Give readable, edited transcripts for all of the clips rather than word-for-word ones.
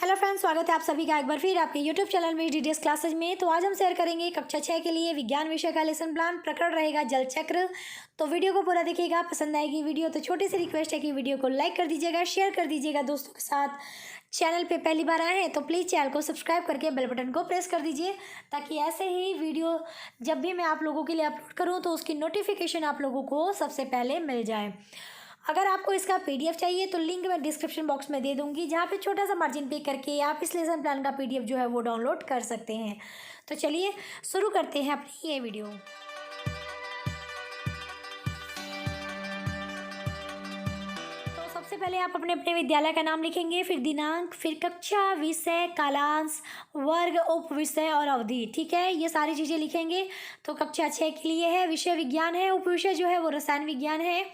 Hello friends, स्वागत है आप सभी का एक बार फिर आपके यूट्यूब चैनल में डीडीएस क्लासेज में। तो आज हम शेयर करेंगे कक्षा 6 के लिए विज्ञान विषय का लेसन प्लान। प्रकरण रहेगा जल चक्र। तो वीडियो को पूरा देखिएगा, पसंद आएगी वीडियो तो छोटी सी रिक्वेस्ट है कि वीडियो को लाइक कर दीजिएगा, शेयर कर दीजिएगा दोस्तों के साथ। चैनल पे पहली बार आए हैं तो प्लीज़ चैनल को सब्सक्राइब करके बेल बटन को प्रेस कर दीजिए, ताकि ऐसे ही वीडियो जब भी मैं आप लोगों के लिए अपलोड करूँ तो उसकी नोटिफिकेशन आप लोगों को सबसे पहले मिल जाए। अगर आपको इसका पीडीएफ चाहिए तो लिंक मैं डिस्क्रिप्शन बॉक्स में दे दूंगी, जहाँ पे छोटा सा मार्जिन पे करके आप इस लेसन प्लान का पीडीएफ जो है वो डाउनलोड कर सकते हैं। तो चलिए शुरू करते हैं अपनी ये वीडियो। तो सबसे पहले आप अपने अपने विद्यालय का नाम लिखेंगे, फिर दिनांक, फिर कक्षा, विषय, कालांश, वर्ग, उप विषय और अवधि। ठीक है, ये सारी चीज़ें लिखेंगे। तो कक्षा 6 के लिए है, विषय विज्ञान है, उप विषय जो है वो रसायन विज्ञान है।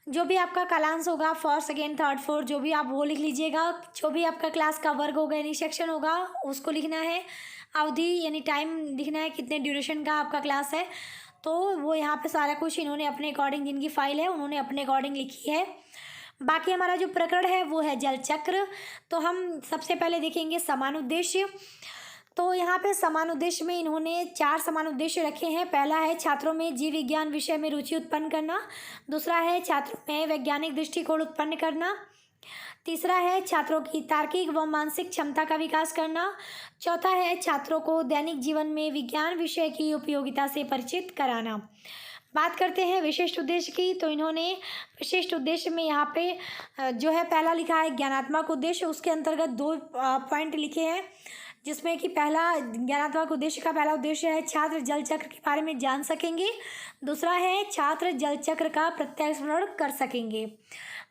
जो भी आपका कालांश होगा, फर्स्ट, सेकेंड, थर्ड, फोर्थ, जो भी आप वो लिख लीजिएगा। जो भी आपका क्लास का वर्ग होगा यानी सेक्शन होगा उसको लिखना है। अवधि यानी टाइम लिखना है, कितने ड्यूरेशन का आपका क्लास है। तो वो यहाँ पे सारा कुछ इन्होंने अपने अकॉर्डिंग, जिनकी फाइल है उन्होंने अपने अकॉर्डिंग लिखी है। बाकी हमारा जो प्रकरण है वो है जल चक्र। तो हम सबसे पहले देखेंगे समान उद्देश्य। तो यहाँ पे समान उद्देश्य में इन्होंने 4 समान उद्देश्य रखे हैं। पहला है छात्रों में जीव विज्ञान विषय में रुचि उत्पन्न करना। दूसरा है छात्रों में वैज्ञानिक दृष्टिकोण उत्पन्न करना। तीसरा है छात्रों की तार्किक व मानसिक क्षमता का विकास करना। चौथा है छात्रों को दैनिक जीवन में विज्ञान विषय की उपयोगिता से परिचित कराना। बात करते हैं विशिष्ट उद्देश्य की। तो इन्होंने विशिष्ट उद्देश्य में यहाँ पे जो है पहला लिखा है ज्ञानात्मक उद्देश्य। उसके अंतर्गत 2 पॉइंट लिखे हैं, जिसमें कि पहला ज्ञानात्मक उद्देश्य का पहला उद्देश्य है छात्र जल चक्र के बारे में जान सकेंगे। दूसरा है छात्र जल चक्र का प्रत्यास्मरण कर सकेंगे।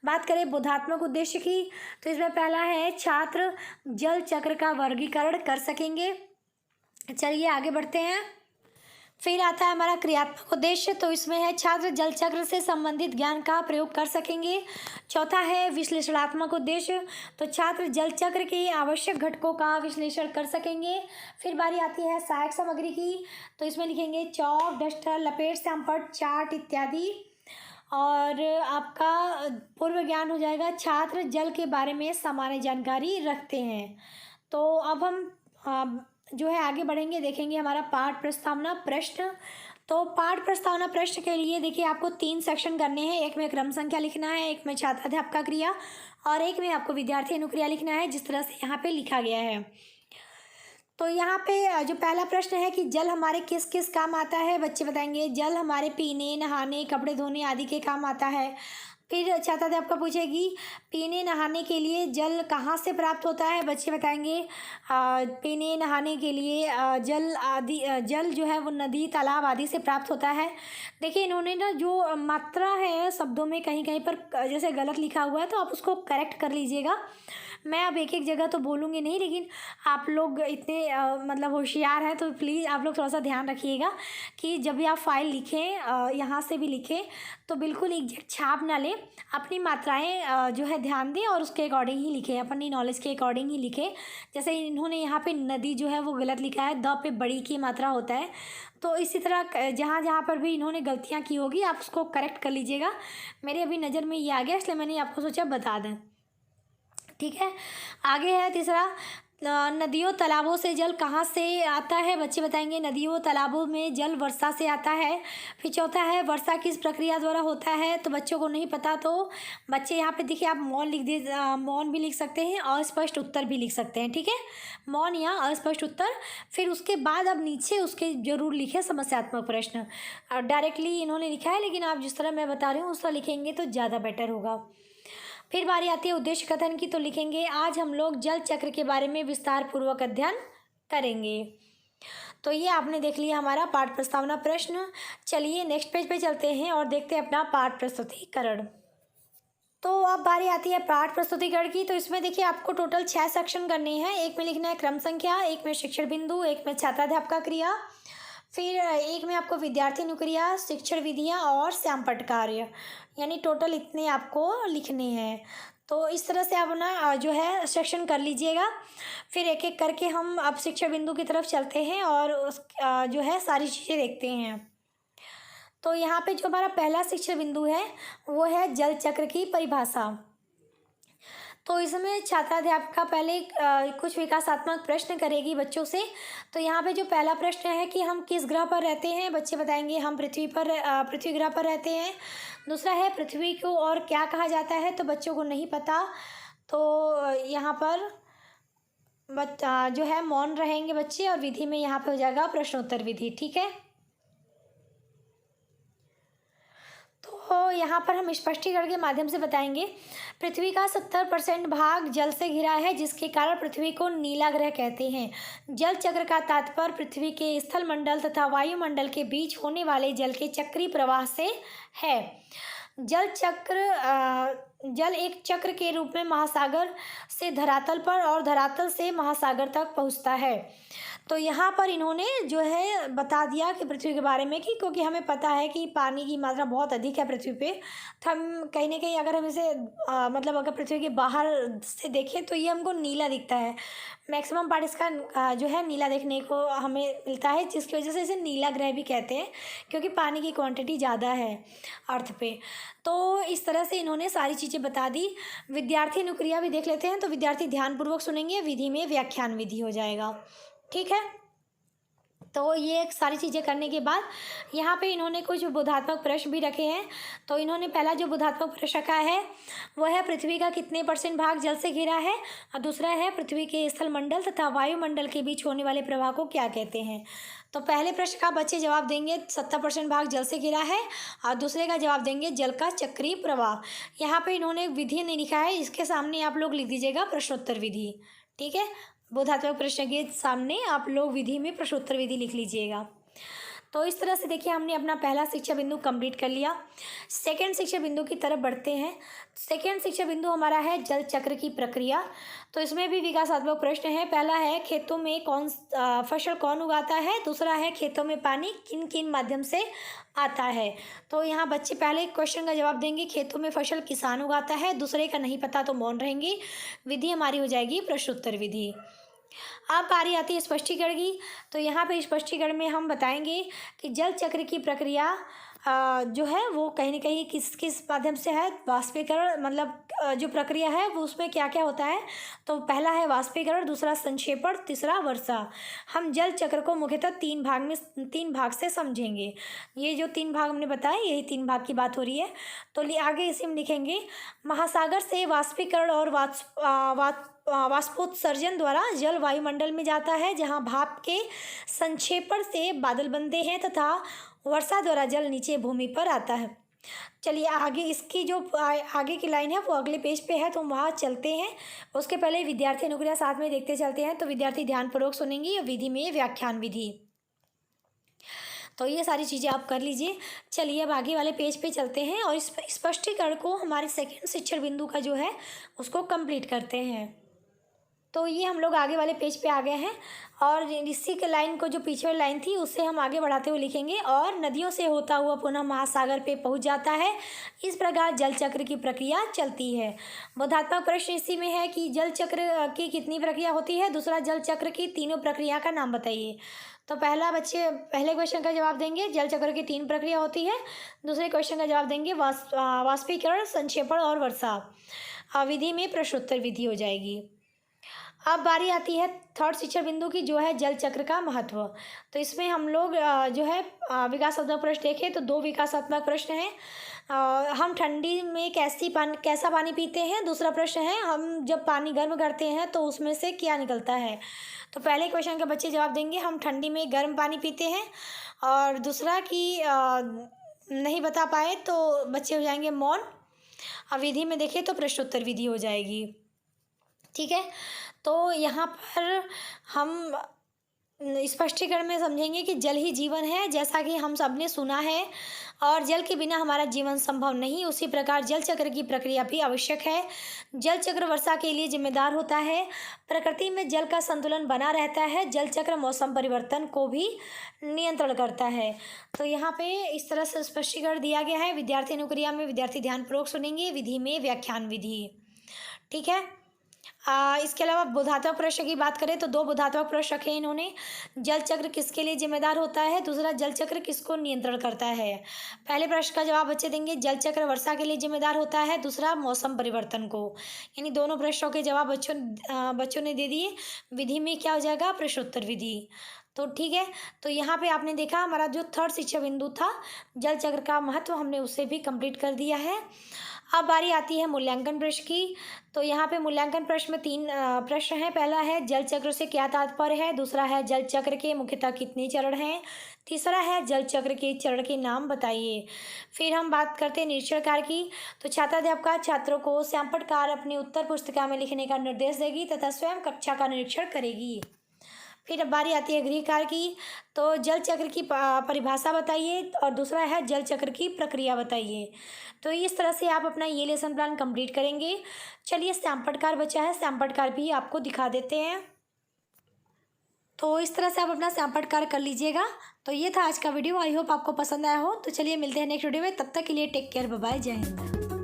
बात करें बोधात्मक उद्देश्य की, तो इसमें पहला है छात्र जल चक्र का वर्गीकरण कर सकेंगे। चलिए आगे बढ़ते हैं। फिर आता है हमारा क्रियात्मक उद्देश्य। तो इसमें है छात्र जल चक्र से संबंधित ज्ञान का प्रयोग कर सकेंगे। चौथा है विश्लेषणात्मक उद्देश्य। तो छात्र जल चक्र के आवश्यक घटकों का विश्लेषण कर सकेंगे। फिर बारी आती है सहायक सामग्री की। तो इसमें लिखेंगे चौक, डस्टर, लपेट, सैंपट, चार्ट इत्यादि। और आपका पूर्व ज्ञान हो जाएगा छात्र जल के बारे में सामान्य जानकारी रखते हैं। तो अब हम जो है आगे बढ़ेंगे, देखेंगे हमारा पाठ प्रस्तावना प्रश्न। तो पाठ प्रस्तावना प्रश्न के लिए देखिए आपको 3 सेक्शन करने हैं। एक में क्रम संख्या लिखना है, एक में छात्राध्यापक क्रिया और एक में आपको विद्यार्थी अनुक्रिया लिखना है, जिस तरह से यहाँ पे लिखा गया है। तो यहाँ पे जो पहला प्रश्न है कि जल हमारे किस किस काम आता है, बच्चे बताएंगे जल हमारे पीने, नहाने, कपड़े धोने आदि के काम आता है। फिर छात्राध्यापक पूछेगी पीने नहाने के लिए जल कहाँ से प्राप्त होता है, बच्चे बताएंगे पीने नहाने के लिए जल आदि जल जो है वो नदी, तालाब आदि से प्राप्त होता है। देखिए इन्होंने ना जो मात्रा है शब्दों में कहीं कहीं पर जैसे गलत लिखा हुआ है, तो आप उसको करेक्ट कर लीजिएगा। मैं अब एक एक जगह तो बोलूँगी नहीं, लेकिन आप लोग इतने मतलब होशियार हैं तो प्लीज़ आप लोग थोड़ा सा ध्यान रखिएगा कि जब भी आप फाइल लिखें, यहाँ से भी लिखें, तो बिल्कुल एग्जैक्ट छाप ना लें। अपनी मात्राएं जो है ध्यान दें और उसके अकॉर्डिंग ही लिखें, अपनी नॉलेज के अकॉर्डिंग ही लिखें। जैसे इन्होंने यहाँ पे नदी जो है वो गलत लिखा है, द पे बड़ी की मात्रा होता है। तो इसी तरह जहाँ जहाँ पर भी इन्होंने गलतियाँ की होगी आप उसको करेक्ट कर लीजिएगा। मेरे अभी नज़र में ये आ गया, इसलिए मैंने आपको सोचा बता दें। ठीक है, आगे है तीसरा, नदियों तालाबों से जल कहाँ से आता है, बच्चे बताएंगे नदियों तालाबों में जल वर्षा से आता है। फिर चौथा है वर्षा किस प्रक्रिया द्वारा होता है, तो बच्चों को नहीं पता तो बच्चे यहाँ पे देखिए आप मौन लिख दे, मौन भी लिख सकते हैं, अस्पष्ट उत्तर भी लिख सकते हैं। ठीक है, मौन या अस्पष्ट उत्तर। फिर उसके बाद अब नीचे उसके जरूर लिखे समस्यात्मक प्रश्न। डायरेक्टली इन्होंने लिखा है, लेकिन आप जिस तरह मैं बता रही हूँ उस तरह लिखेंगे तो ज़्यादा बेटर होगा। फिर बारी आती है उद्देश्य कथन की। तो लिखेंगे आज हम लोग जल चक्र के बारे में विस्तार पूर्वक अध्ययन करेंगे। तो ये आपने देख लिया हमारा पाठ प्रस्तावना प्रश्न। चलिए नेक्स्ट पेज पे चलते हैं और देखते हैं अपना पाठ प्रस्तुतिकरण। तो अब बारी आती है पाठ प्रस्तुतिकरण की। तो इसमें देखिए आपको टोटल 6 सेक्शन करने हैं। एक में लिखना है क्रम संख्या, एक में शिक्षण बिंदु, एक में छात्राध्यापक क्रिया, फिर एक में आपको विद्यार्थी अनुक्रिया, शिक्षण विधियाँ और सैंपट कार्य, यानी टोटल इतने आपको लिखने हैं। तो इस तरह से आप ना जो है सेक्शन कर लीजिएगा। फिर एक एक करके हम अब शिक्षण बिंदु की तरफ चलते हैं और उस जो है सारी चीज़ें देखते हैं। तो यहाँ पे जो हमारा पहला शिक्षण बिंदु है वो है जल चक्र की परिभाषा। तो इसमें छात्राध्यापिका पहले कुछ विकासात्मक प्रश्न करेगी बच्चों से। तो यहाँ पे जो पहला प्रश्न है कि हम किस ग्रह पर रहते हैं, बच्चे बताएंगे हम पृथ्वी ग्रह पर रहते हैं। दूसरा है पृथ्वी को और क्या कहा जाता है, तो बच्चों को नहीं पता, तो यहाँ पर जो है मौन रहेंगे बच्चे, और विधि में यहाँ पे हो जाएगा प्रश्नोत्तर विधि। ठीक है, तो यहाँ पर हम स्पष्टीकरण के माध्यम से बताएंगे। पृथ्वी का 70% भाग जल से घिरा है, जिसके कारण पृथ्वी को नीला ग्रह कहते हैं। जल चक्र का तात्पर्य पृथ्वी के स्थल मंडल तथा वायुमंडल के बीच होने वाले जल के चक्रीय प्रवाह से है। जल एक चक्र के रूप में महासागर से धरातल पर और धरातल से महासागर तक पहुँचता है। तो यहाँ पर इन्होंने जो है बता दिया कि पृथ्वी के बारे में, कि क्योंकि हमें पता है कि पानी की मात्रा बहुत अधिक है पृथ्वी पे, तो हम कहीं ना कहीं अगर हम इसे मतलब अगर पृथ्वी के बाहर से देखें तो ये हमको नीला दिखता है। मैक्सिमम पार्ट इसका जो है नीला देखने को हमें मिलता है, जिसकी वजह से इसे नीला ग्रह भी कहते हैं, क्योंकि पानी की क्वांटिटी ज़्यादा है अर्थ पे। तो इस तरह से इन्होंने सारी चीज़ें बता दी। विद्यार्थी अनुक्रिया भी देख लेते हैं, तो विद्यार्थी ध्यानपूर्वक सुनेंगे, विधि में व्याख्यान विधि हो जाएगा। ठीक है, तो ये सारी चीज़ें करने के बाद यहाँ पे इन्होंने कुछ बोधात्मक प्रश्न भी रखे हैं। तो इन्होंने पहला जो बोधात्मक प्रश्न रखा है वो है पृथ्वी का कितने % भाग जल से घिरा है, और दूसरा है पृथ्वी के स्थल मंडल तथा वायुमंडल के बीच होने वाले प्रवाह को क्या कहते हैं। तो पहले प्रश्न का बच्चे जवाब देंगे 70% भाग जल से घिरा है, और दूसरे का जवाब देंगे जल का चक्रीय प्रवाह। यहाँ पे इन्होंने विधि नहीं लिखा है, इसके सामने आप लोग लिख दीजिएगा प्रश्नोत्तर विधि। ठीक है, बोधात्मक प्रश्न के सामने आप लोग विधि में प्रश्नोत्तर विधि लिख लीजिएगा। तो इस तरह से देखिए हमने अपना पहला शिक्षा बिंदु कंप्लीट कर लिया। सेकंड शिक्षा बिंदु की तरफ बढ़ते हैं। सेकंड शिक्षा बिंदु हमारा है जल चक्र की प्रक्रिया। तो इसमें भी विकासात्मक प्रश्न है। पहला है खेतों में फसल कौन उगाता है, दूसरा है खेतों में पानी किन किन माध्यम से आता है। तो यहाँ बच्चे पहले क्वेश्चन का जवाब देंगे खेतों में फसल किसान उगाता है, दूसरे का नहीं पता तो मौन रहेंगे। विधि हमारी हो जाएगी प्रश्नोत्तर विधि। अब बारी आती है स्पष्टीकरण की। तो यहाँ पे स्पष्टीकरण में हम बताएंगे कि जल चक्र की प्रक्रिया जो है वो कहीं ना कहीं किस किस माध्यम से है। वाष्पीकरण मतलब जो प्रक्रिया है वो उसमें क्या क्या होता है। तो पहला है वाष्पीकरण, दूसरा संक्षेपण, तीसरा वर्षा। हम जल चक्र को मुख्यतः तीन भाग से समझेंगे। ये जो 3 भाग हमने बताए यही 3 भाग की बात हो रही है। तो आगे इसी में लिखेंगे महासागर से वाष्पीकरण और वाष्पोत्सर्जन द्वारा जल वायुमंडल में जाता है, जहाँ भाप के संक्षेपण से बादल बनते हैं तथा वर्षा द्वारा जल नीचे भूमि पर आता है। चलिए आगे इसकी जो आगे की लाइन है वो अगले पेज पे है, तो वहाँ चलते हैं। उसके पहले विद्यार्थी अनुक्रिया साथ में देखते चलते हैं। तो विद्यार्थी ध्यानपूर्वक सुनेंगे, विधि में व्याख्यान विधि। तो ये सारी चीज़ें आप कर लीजिए। चलिए अब आगे वाले पेज पे चलते हैं और इस स्पष्टीकरण को हमारे सेकंड शिक्षण बिंदु का जो है उसको कंप्लीट करते हैं। तो ये हम लोग आगे वाले पेज पे आ गए हैं, और इसी के लाइन को जो पीछे वाली लाइन थी उससे हम आगे बढ़ाते हुए लिखेंगे। और नदियों से होता हुआ पुनः महासागर पे पहुंच जाता है। इस प्रकार जल चक्र की प्रक्रिया चलती है। बोधात्मक प्रश्न इसी में है कि जल चक्र की कितनी प्रक्रिया होती है, दूसरा जल चक्र की तीनों प्रक्रिया का नाम बताइए। तो पहले क्वेश्चन का जवाब देंगे जल चक्र की 3 प्रक्रिया होती है। दूसरे क्वेश्चन का जवाब देंगे वाष्पीकरण, संक्षेपण और वर्षा। विधि में प्रश्नोत्तर विधि हो जाएगी। अब बारी आती है थर्ड शिक्षण बिंदु की, जो है जल चक्र का महत्व। तो इसमें हम लोग जो है विकासात्मक प्रश्न देखें तो 2 विकासात्मक प्रश्न हैं। हम ठंडी में कैसा पानी पीते हैं। दूसरा प्रश्न है हम जब पानी गर्म करते हैं तो उसमें से क्या निकलता है। तो पहले क्वेश्चन के बच्चे जवाब देंगे हम ठंडी में गर्म पानी पीते हैं, और दूसरा कि नहीं बता पाए तो बच्चे हो जाएंगे मौन। अब विधि में देखें तो प्रश्नोत्तर विधि हो जाएगी। ठीक है, तो यहाँ पर हम स्पष्टीकरण में समझेंगे कि जल ही जीवन है, जैसा कि हम सब ने सुना है, और जल के बिना हमारा जीवन संभव नहीं। उसी प्रकार जल चक्र की प्रक्रिया भी आवश्यक है। जल चक्र वर्षा के लिए जिम्मेदार होता है। प्रकृति में जल का संतुलन बना रहता है। जल चक्र मौसम परिवर्तन को भी नियंत्रण करता है। तो यहाँ पे इस तरह से स्पष्टीकरण दिया गया है। विद्यार्थी अनुक्रिया में विद्यार्थी ध्यानपूर्वक सुनेंगे, विधि में व्याख्यान विधि। ठीक है, इसके अलावा बोधात्मक प्रश्न की बात करें तो 2 बोधात्मक प्रश्न रखे इन्होंने। जल चक्र किसके लिए जिम्मेदार होता है, दूसरा जल चक्र किसको नियंत्रण करता है। पहले प्रश्न का जवाब बच्चे देंगे जल चक्र वर्षा के लिए जिम्मेदार होता है, दूसरा मौसम परिवर्तन को। यानी दोनों प्रश्नों के जवाब बच्चों ने दे दिए। विधि में क्या हो जाएगा, प्रश्नोत्तर विधि। तो ठीक है, तो यहाँ पे आपने देखा हमारा जो थर्ड शिक्षा बिंदु था जल चक्र का महत्व, हमने उसे भी कंप्लीट कर दिया है। अब बारी आती है मूल्यांकन प्रश्न की। तो यहाँ पे मूल्यांकन प्रश्न में 3 प्रश्न हैं। पहला है जल चक्र से क्या तात्पर्य है, दूसरा है जल चक्र के मुख्यतः कितने चरण हैं, तीसरा है जल चक्र के चरण के नाम बताइए। फिर हम बात करते हैं निरीक्षण कार्य की। तो छात्राध्यापिका छात्रों को सैंपल कार्य अपनी उत्तर पुस्तिका में लिखने का निर्देश देगी तथा स्वयं कक्षा का निरीक्षण करेगी। फिर अब बारी आती है गृह कार्य की। तो जल चक्र की परिभाषा बताइए और दूसरा है जल चक्र की प्रक्रिया बताइए। तो इस तरह से आप अपना ये लेसन प्लान कंप्लीट करेंगे। चलिए सैंपल कार्य बचा है, सैंपल कार्य भी आपको दिखा देते हैं। तो इस तरह से आप अपना सैंपल कार्य कर लीजिएगा। तो ये था आज का वीडियो, आई होप आपको पसंद आया हो। तो चलिए मिलते हैं नेक्स्ट वीडियो में, तब तक के लिए टेक केयर, बाय बाय, जय हिंद।